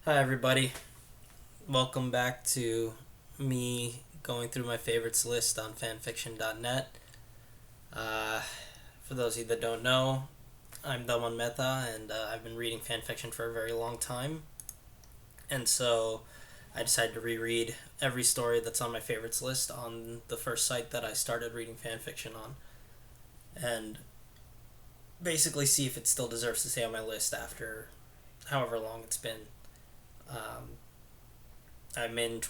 Hi, everybody. Welcome back to me going through my favorites list on fanfiction.net. Uh, for those of you that don't know, I'm Daman Mehta, and I've been reading fanfiction for a very long time. And so I decided to reread every story that's on my favorites list on the first site that I started reading fanfiction on. And basically see if it still deserves to stay on my list after however long it's been. Um, I'm in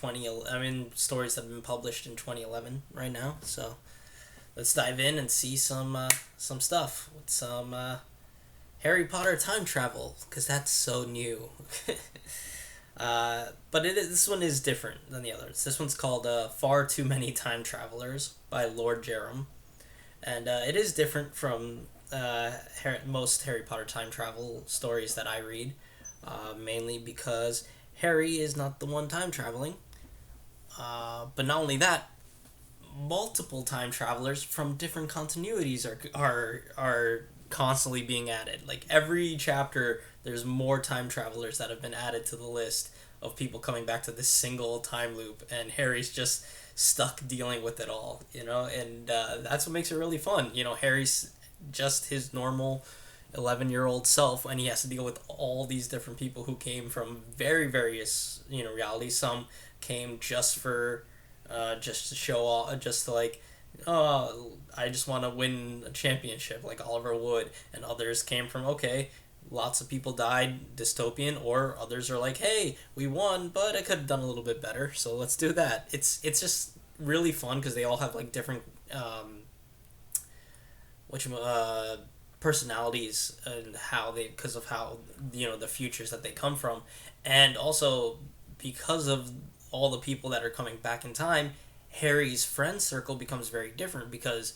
stories that have been published in 2011 right now. So let's dive in and see some stuff with some Harry Potter time travel because that's so new. But this one is different than the others. This one's called "Far Too Many Time Travelers" by Lord Jeram, and it is different from most Harry Potter time travel stories that I read, mainly because Harry is not the one time traveling. But not only that, multiple time travelers from different continuities are constantly being added. Like every chapter, there's more time travelers that have been added to the list of people coming back to this single time loop, and Harry's just stuck dealing with it all. And that's what makes it really fun. Harry's just his normal 11-year-old self, and he has to deal with all these different people who came from very various realities. Some came just to show off, just to like, oh, I just want to win a championship like Oliver Wood, and others came from, okay, lots of people died, dystopian, or others are like, hey, we won, but I could have done a little bit better, so let's do that. It's just really fun because they all have like different which personalities, and how they, because of how the futures that they come from, and also because of all the people that are coming back in time, Harry's friend circle becomes very different because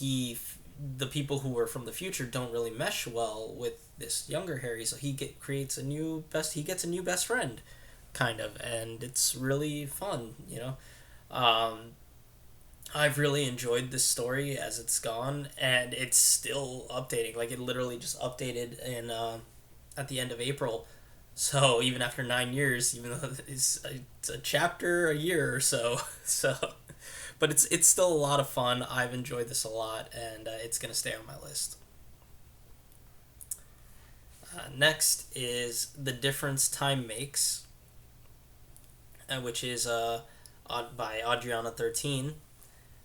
the people who were from the future don't really mesh well with this younger Harry, so creates he gets a new best friend, kind of, and it's really fun. I've really enjoyed this story as it's gone, and it's still updating. Like, it literally just updated in at the end of April. So even after 9 years, even though it's a chapter a year or so, but it's still a lot of fun. I've enjoyed this a lot, and it's gonna stay on my list. Next is The Difference Time Makes, which is by Adriana13,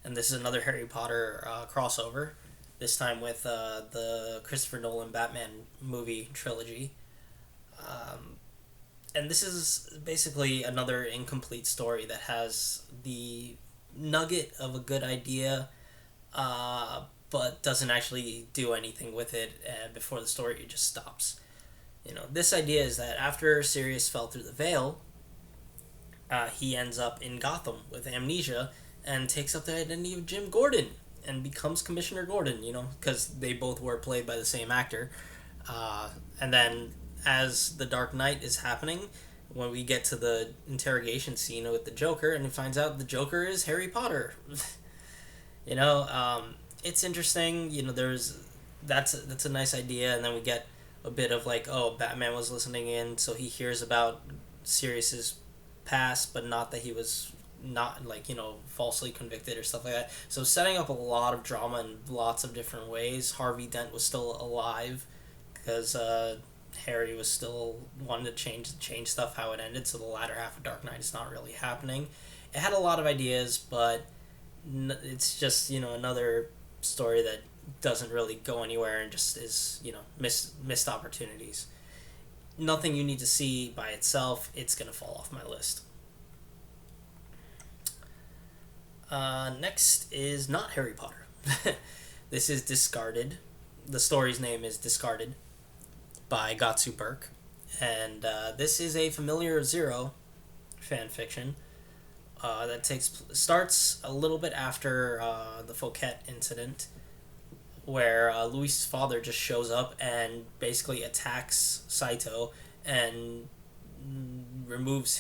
and this is another Harry Potter crossover. This time with the Christopher Nolan Batman movie trilogy. And this is basically another incomplete story that has the nugget of a good idea, but doesn't actually do anything with it before the story just stops. This idea is that after Sirius fell through the veil, he ends up in Gotham with amnesia and takes up the identity of Jim Gordon and becomes Commissioner Gordon, because they both were played by the same actor. And then as the Dark Knight is happening, when we get to the interrogation scene with the Joker, and he finds out the Joker is Harry Potter. It's interesting. That's a nice idea, and then we get a bit of like, oh, Batman was listening in, so he hears about Sirius's past, but not that he was not falsely convicted or stuff like that. So setting up a lot of drama in lots of different ways. Harvey Dent was still alive because Harry was still wanting to change stuff how it ended. So the latter half of Dark Knight is not really happening. It had a lot of ideas, but it's just another story that doesn't really go anywhere and just is missed opportunities. Nothing you need to see by itself. It's gonna fall off my list. Next is not Harry Potter. This is Discarded. The story's name is Discarded by GatsuBerk. And this is a Familiar Zero fan fiction that starts a little bit after the Fouquet incident, where Louise's father just shows up and basically attacks Saito and removes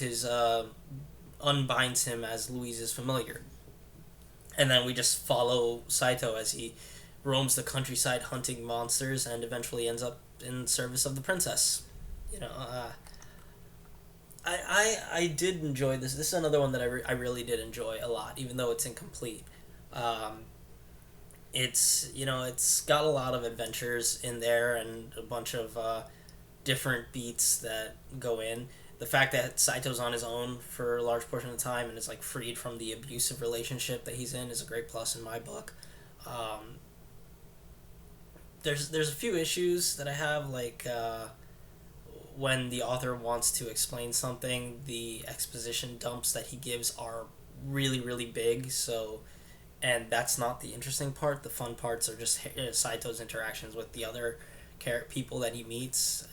unbinds him as Louise's familiar. And then we just follow Saito as he roams the countryside hunting monsters and eventually ends up in service of the princess. I did enjoy this. This is another one that I really did enjoy a lot, even though it's incomplete. Um, it's it's got a lot of adventures in there and a bunch of different beats that go in. The fact that Saito's on his own for a large portion of the time and is like freed from the abusive relationship that he's in is a great plus in my book. Um, there's a few issues that I have, like when the author wants to explain something, the exposition dumps that he gives are really big. So, and that's not the interesting part. The fun parts are just Saito's interactions with the other people that he meets.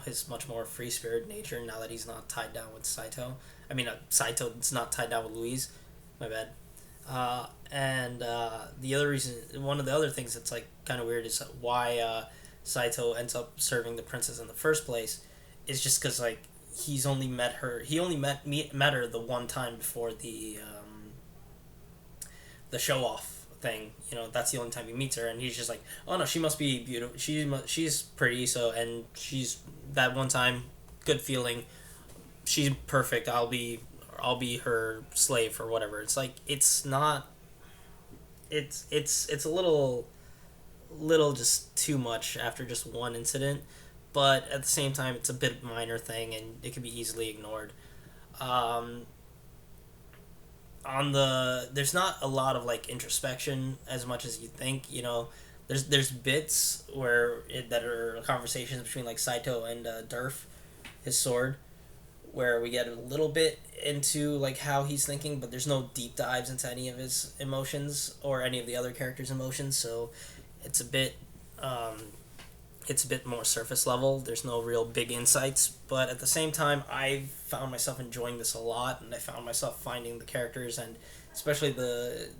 His much more free spirit nature now that he's not tied down with Saito. I mean, Saito's not tied down with Louise. My bad. And the other reason, one of the other things that's like kind of weird is why Saito ends up serving the princess in the first place, is just because like he's only met her. He only met her the one time before the show off thing. That's the only time he meets her, and he's just like, oh no, she must be beautiful. She's pretty. So, and she's that one time, good feeling. She's perfect. I'll be her slave or whatever. It's like it's not. It's a little just too much after just one incident, but at the same time it's a bit minor thing and it can be easily ignored. Um, there's not a lot of like introspection as much as you think. There's bits that are conversations between like Saito and Durf, his sword, where we get a little bit into like how he's thinking, but there's no deep dives into any of his emotions or any of the other characters' emotions. So it's a bit um, it's a bit more surface level. There's no real big insights, but at the same time, I found myself enjoying this a lot, and I found myself finding the characters and especially the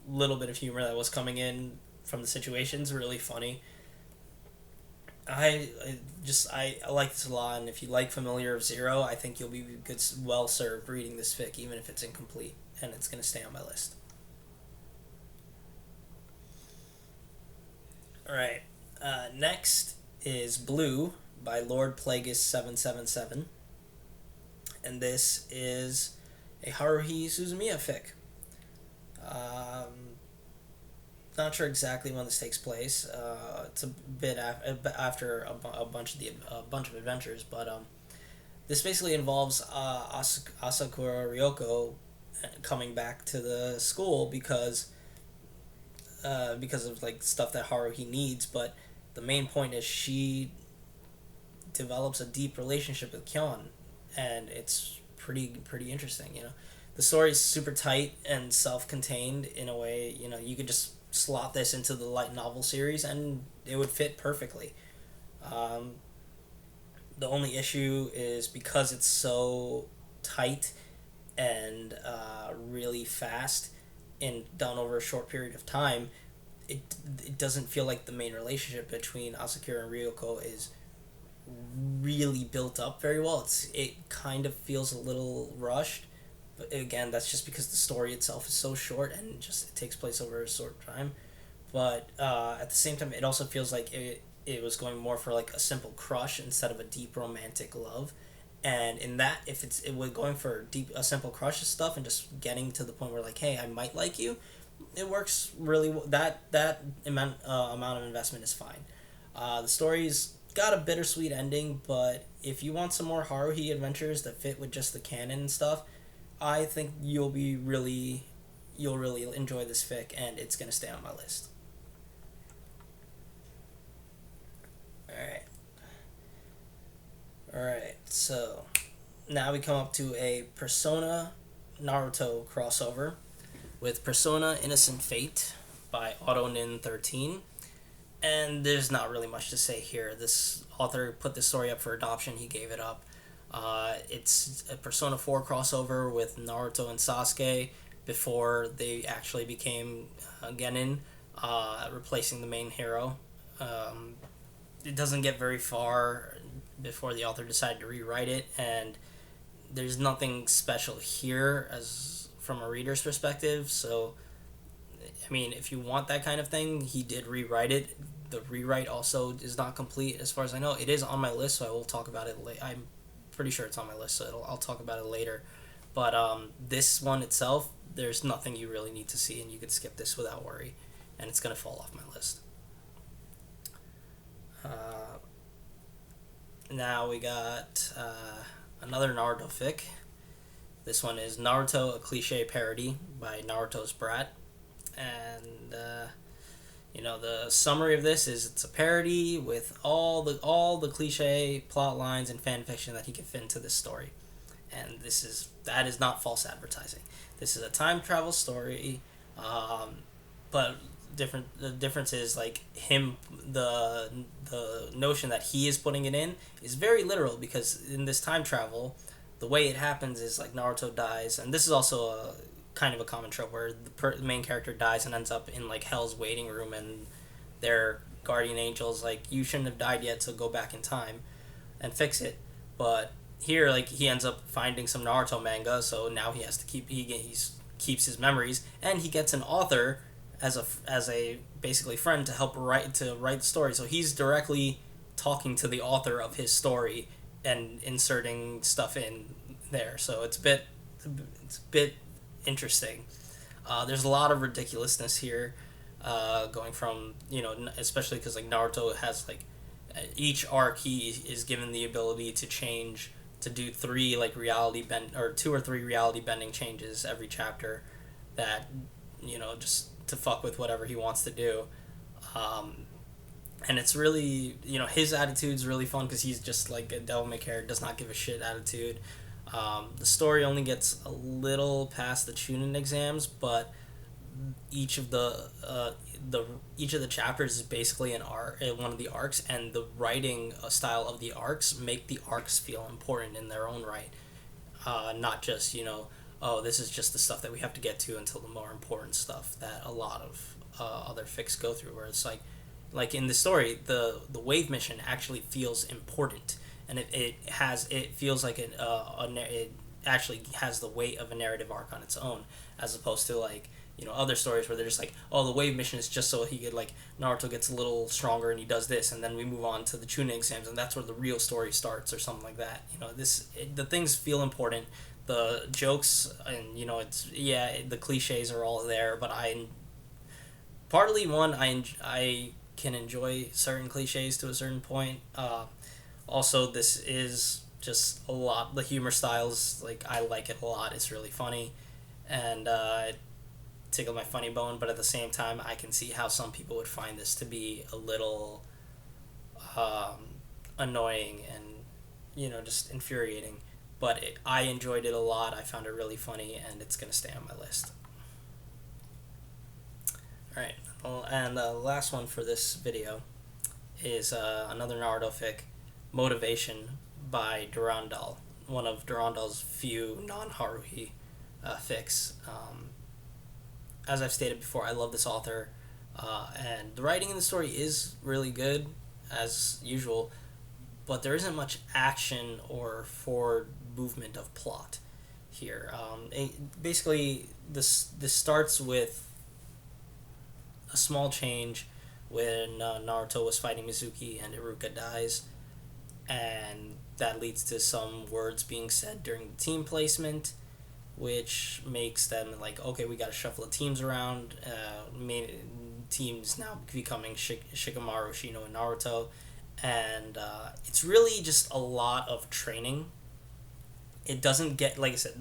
little bit of humor that was coming in from the situations really funny. I like this a lot, and if you like Familiar of Zero, I think you'll be well served reading this fic, even if it's incomplete, and it's gonna stay on my list. All right, next is Blue by Lord Plagueis 777, and this is a Haruhi Suzumiya fic. Um, Not sure exactly when this takes place. It's a bit after a bunch of adventures, but this basically involves Asakura Ryoko coming back to the school because of like stuff that Haruhi needs. But the main point is she develops a deep relationship with Kyon, and it's pretty interesting. The story is super tight and self-contained in a way. You could just slot this into the light novel series and it would fit perfectly. Um, the only issue is because it's so tight and really fast and done over a short period of time, it doesn't feel like the main relationship between Asakura and Ryoko is really built up very well. It kind of feels a little rushed, but again, that's just because the story itself is so short and just it takes place over a short time. But at the same time, it also feels like it was going more for like a simple crush instead of a deep romantic love. And in that, if it was going for a simple crush stuff and just getting to the point where like, hey, I might like you, it works really well. That amount of investment is fine. The story's got a bittersweet ending, but if you want some more Haruhi adventures that fit with just the canon and stuff, I think you'll really enjoy this fic, and it's gonna stay on my list. All right. So now we come up to a Persona Naruto crossover with Persona Innocent Fate by AutoNin13. And there's not really much to say here. This author put this story up for adoption. He gave it up. It's a Persona 4 crossover with Naruto and Sasuke before they actually became Genin, replacing the main hero. It doesn't get very far before the author decided to rewrite it, and there's nothing special here as from a reader's perspective. So I mean, if you want that kind of thing, he did rewrite it. The rewrite also is not complete as far as I know. It is on my list, so I will talk about it I'm pretty sure it's on my list, so I'll talk about it later. But this one itself, there's nothing you really need to see, and you could skip this without worry, and it's gonna fall off my list. Now we got another Naruto fic. This one is Naruto, a cliche parody by Naruto's Brat, and the summary of this is it's a parody with all the cliche plot lines and fan fiction that he can fit into this story, and that is not false advertising. This is a time travel story, but different. The difference is like the notion that he is putting it in is very literal, because in this time travel, the way it happens is like Naruto dies, and this is also a kind of a common trope where the main character dies and ends up in like Hell's waiting room, and their guardian angel's like, you shouldn't have died yet, so go back in time and fix it. But here, like, he ends up finding some Naruto manga, so now he has to keeps his memories, and he gets an author as a basically friend to help write the story. So he's directly talking to the author of his story and inserting stuff in there. So it's a bit interesting. There's a lot of ridiculousness here, going from, especially because like Naruto has like each arc he is given the ability to change, to do two or three reality bending changes every chapter, that just to fuck with whatever he wants to do. And it's really, his attitude's really fun because he's just like a devil may care, does not give a shit attitude. The story only gets a little past the Chunin exams, but each of the chapters is basically one of the arcs, and the writing style of the arcs make the arcs feel important in their own right. Not just, oh, this is just the stuff that we have to get to until the more important stuff that a lot of other fics go through, where it's like in the story, the wave mission actually feels important, and it feels like it actually has the weight of a narrative arc on its own, as opposed to like other stories where they're just like, oh, the wave mission is just so he could, like, Naruto gets a little stronger and he does this, and then we move on to the Chunin exams and that's where the real story starts, or something like that. The things feel important, the jokes, and the cliches are all there, but I can enjoy certain cliches to a certain point. Also, this is just a lot. The humor styles, like, I like it a lot. It's really funny, and it tickled my funny bone. But at the same time, I can see how some people would find this to be a little annoying and just infuriating. But I enjoyed it a lot. I found it really funny, and it's gonna stay on my list. All right. Well, and the last one for this video is another Naruto fic, Motivation by Durandal, one of Durandal's few non-Haruhi fics. As I've stated before, I love this author, and the writing in the story is really good, as usual, but there isn't much action or forward movement of plot here. Basically, this starts with a small change when Naruto was fighting Mizuki and Iruka dies, and that leads to some words being said during the team placement, which makes them like, okay, we gotta shuffle the teams around. Main teams now becoming Shikamaru, Shino, and Naruto, and it's really just a lot of training. It doesn't get, like I said,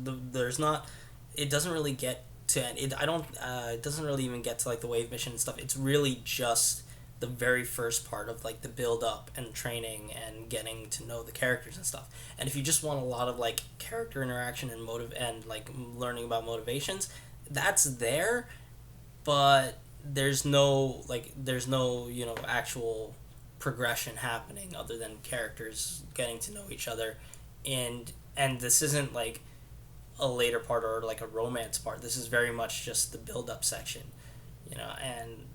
it doesn't really get to it doesn't really even get to like the wave mission and stuff. It's really just the very first part of like the build up and training and getting to know the characters and stuff. And if you just want a lot of like character interaction and like learning about motivations, that's there, but there's no actual progression happening other than characters getting to know each other. And this isn't like a later part or like a romance part. This is very much just the build up section, and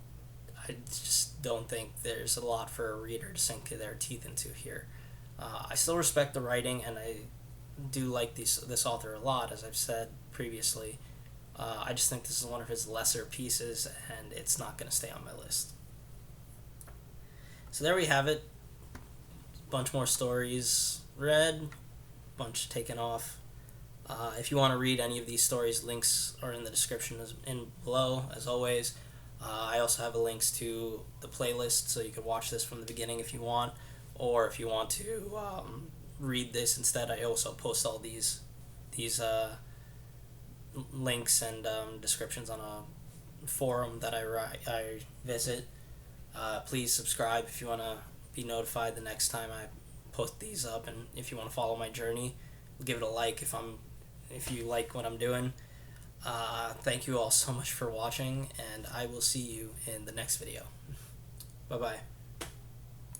I just don't think there's a lot for a reader to sink their teeth into here. I still respect the writing, and I do like this author a lot, as I've said previously. I just think this is one of his lesser pieces, and it's not going to stay on my list. So there we have it. Bunch more stories read, bunch taken off. If you want to read any of these stories, links are in the description in below, as always. I also have links to the playlist, so you can watch this from the beginning if you want, or if you want to read this instead. I also post all these links and descriptions on a forum that I visit. Please subscribe if you want to be notified the next time I post these up, and if you want to follow my journey, give it a like if you like what I'm doing. Thank you all so much for watching, and I will see you in the next video. Bye bye.